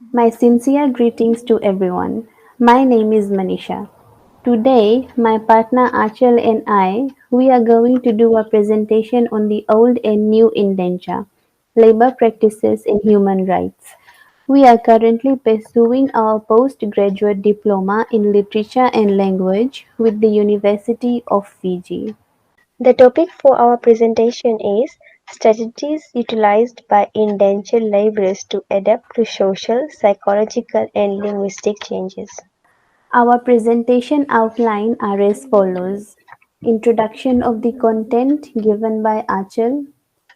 My sincere greetings to everyone. My name is Manisha. Today, my partner Achal and I, we are going to do a presentation on the old and new indenture, labor practices in human rights. We are currently pursuing our postgraduate diploma in literature and language with the University of Fiji. The topic for our presentation is strategies utilized by indentured laborers to adapt to social, psychological, and linguistic changes. Our presentation outline are as follows: introduction of the content given by Achal,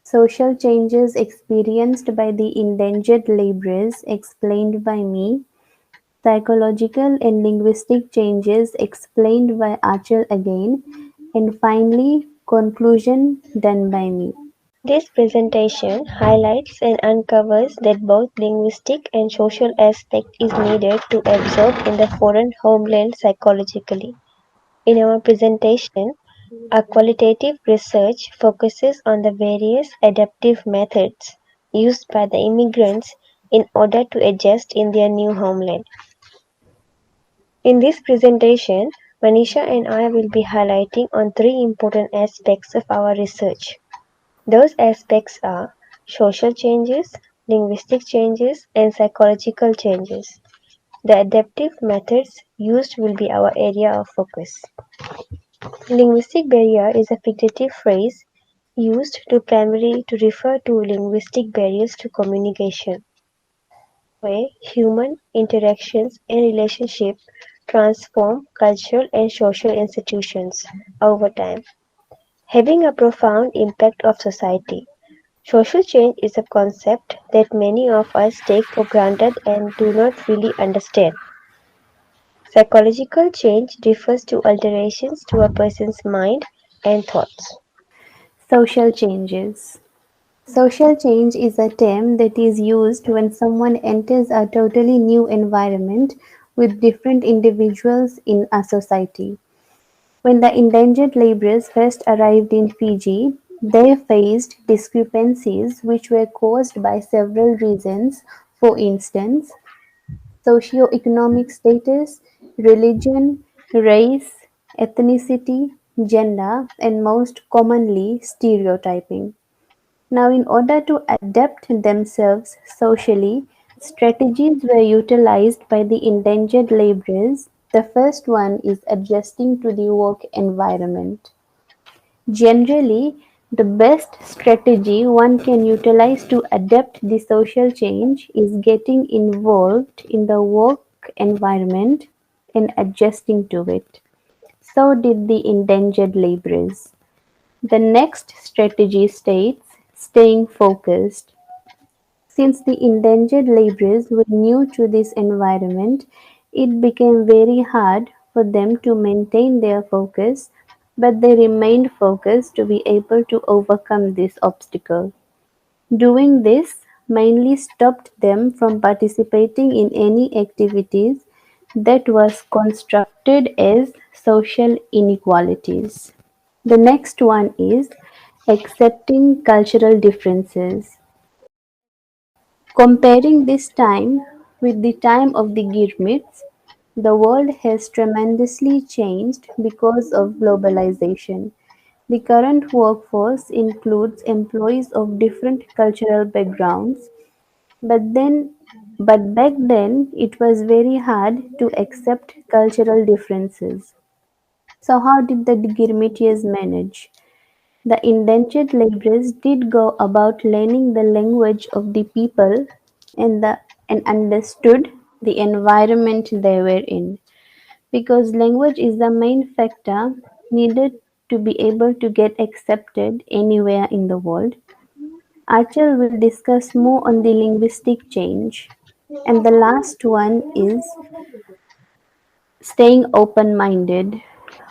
social changes experienced by the indentured laborers explained by me, psychological and linguistic changes explained by Achal again, and finally conclusion done by me. This presentation highlights and uncovers that both linguistic and social aspect is needed to absorb in the foreign homeland psychologically. In our presentation, our qualitative research focuses on the various adaptive methods used by the immigrants in order to adjust in their new homeland. In this presentation, Manisha and I will be highlighting on three important aspects of our research. Those aspects are social changes, linguistic changes, and psychological changes. The adaptive methods used will be our area of focus. Linguistic barrier is a fictive phrase used to primarily to refer to linguistic barriers to communication. The way human interactions and relationships transform cultural and social institutions over time, having a profound impact of society. Social change is a concept that many of us take for granted and do not really understand. Psychological change refers to alterations to a person's mind and thoughts. Social changes. Social change is a term that is used when someone enters a totally new environment with different individuals in a society. When the indentured laborers first arrived in Fiji, they faced discrepancies which were caused by several reasons, for instance, socio-economic status, religion, race, ethnicity, gender, and most commonly stereotyping. Now, in order to adapt themselves socially, strategies were utilized by the indentured laborers. The first one is adjusting to the work environment. Generally, the best strategy one can utilize to adapt the social change is getting involved in the work environment and adjusting to it. So did the indentured laborers. The next strategy states staying focused. Since the indentured laborers were new to this environment, it became very hard for them to maintain their focus, but they remained focused to be able to overcome this obstacle. Doing this mainly stopped them from participating in any activities that was constructed as social inequalities. The next one is accepting cultural differences. Comparing this time with the time of the Gurmits, the world has tremendously changed because of globalization. The current workforce includes employees of different cultural backgrounds, but then but back then it was very hard to accept cultural differences. So how did the Girmitians manage? The indentured laborers did go about learning the language of the people and understood the environment they were in. Because language is the main factor needed to be able to get accepted anywhere in the world. Archer will discuss more on the linguistic change. And the last one is staying open minded,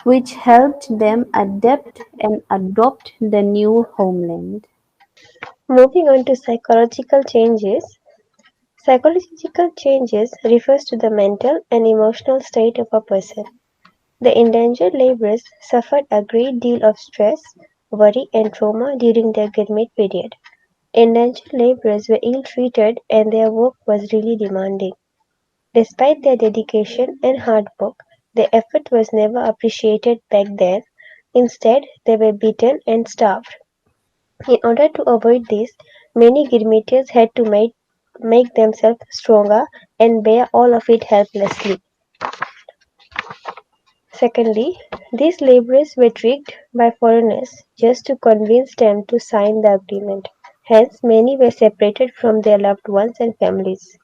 which helped them adapt and adopt the new homeland. Moving on to psychological changes. Psychological changes refers to the mental and emotional state of a person. The indentured laborers suffered a great deal of stress, worry and trauma during their Gurmit period. Indentured laborers were ill-treated and their work was really demanding. Despite their dedication and hard work, their effort was never appreciated back then. Instead, they were beaten and starved. In order to avoid this, many Girmitians had to make themselves stronger and bear all of it helplessly. Secondly, these laborers were tricked by foreigners just to convince them to sign the agreement. Hence, many were separated from their loved ones and families.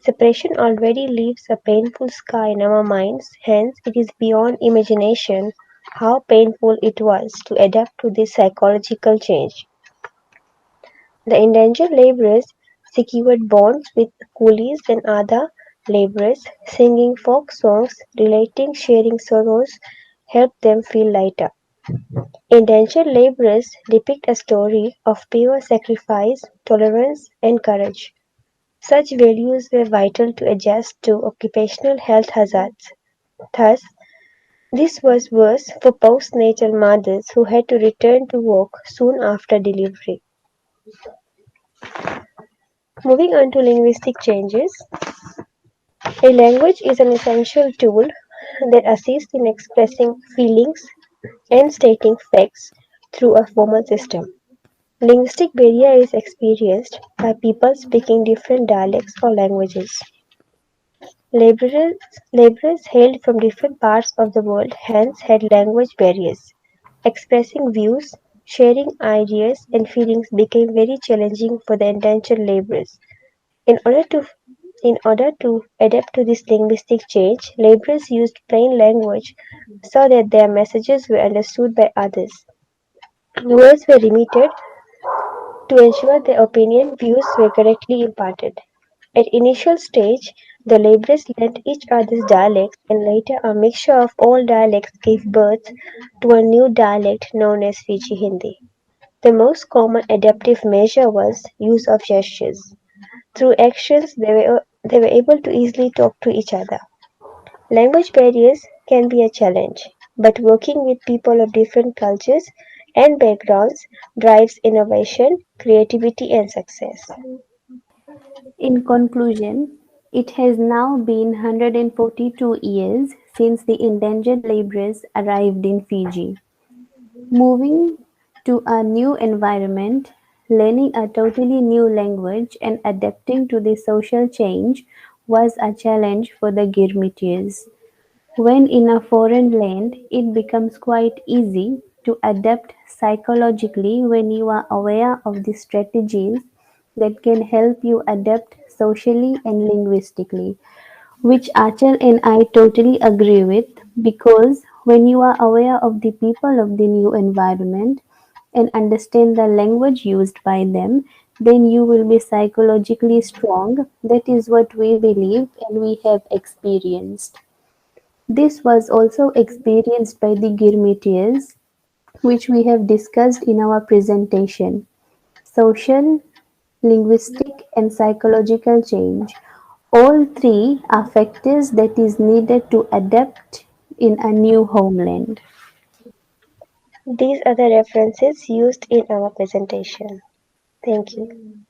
Separation already leaves a painful scar in our minds, hence, it is beyond imagination how painful it was to adapt to this psychological change. The indentured laborers secured bonds with coolies and other laborers, singing folk songs, relating, sharing sorrows, helped them feel lighter. Indentured laborers depict a story of pure sacrifice, tolerance, and courage. Such values were vital to adjust to occupational health hazards. Thus, this was worse for postnatal mothers who had to return to work soon after delivery. Moving on to linguistic changes, a language is an essential tool that assists in expressing feelings and stating facts through a formal system. Linguistic barrier is experienced by people speaking different dialects or languages. Laborers, laborers hailed from different parts of the world hence had language barriers. Expressing views, sharing ideas and feelings became very challenging for the indentured laborers. In order to in order to adapt to this linguistic change, laborers used plain language so that their messages were understood by others. Words were limited to ensure their opinion views were correctly imparted. At initial stage, the laborers learnt each other's dialects and later a mixture of all dialects gave birth to a new dialect known as Fiji Hindi. The most common adaptive measure was use of gestures. Through actions, they were able to easily talk to each other. Language barriers can be a challenge, but working with people of different cultures and backgrounds drives innovation, creativity, and success. In conclusion, it has now been 142 years since the endangered laborers arrived in Fiji. Moving to a new environment, learning a totally new language and adapting to the social change was a challenge for the Girmitiers. When in a foreign land, it becomes quite easy to adapt psychologically when you are aware of the strategies that can help you adapt socially and linguistically, which Achal and I totally agree with, because when you are aware of the people of the new environment and understand the language used by them, then you will be psychologically strong. That is what we believe and we have experienced. This was also experienced by the Girmitiers, which we have discussed in our presentation. Social, linguistic and psychological change. All three are factors that is needed to adapt in a new homeland. These are the references used in our presentation. Thank you.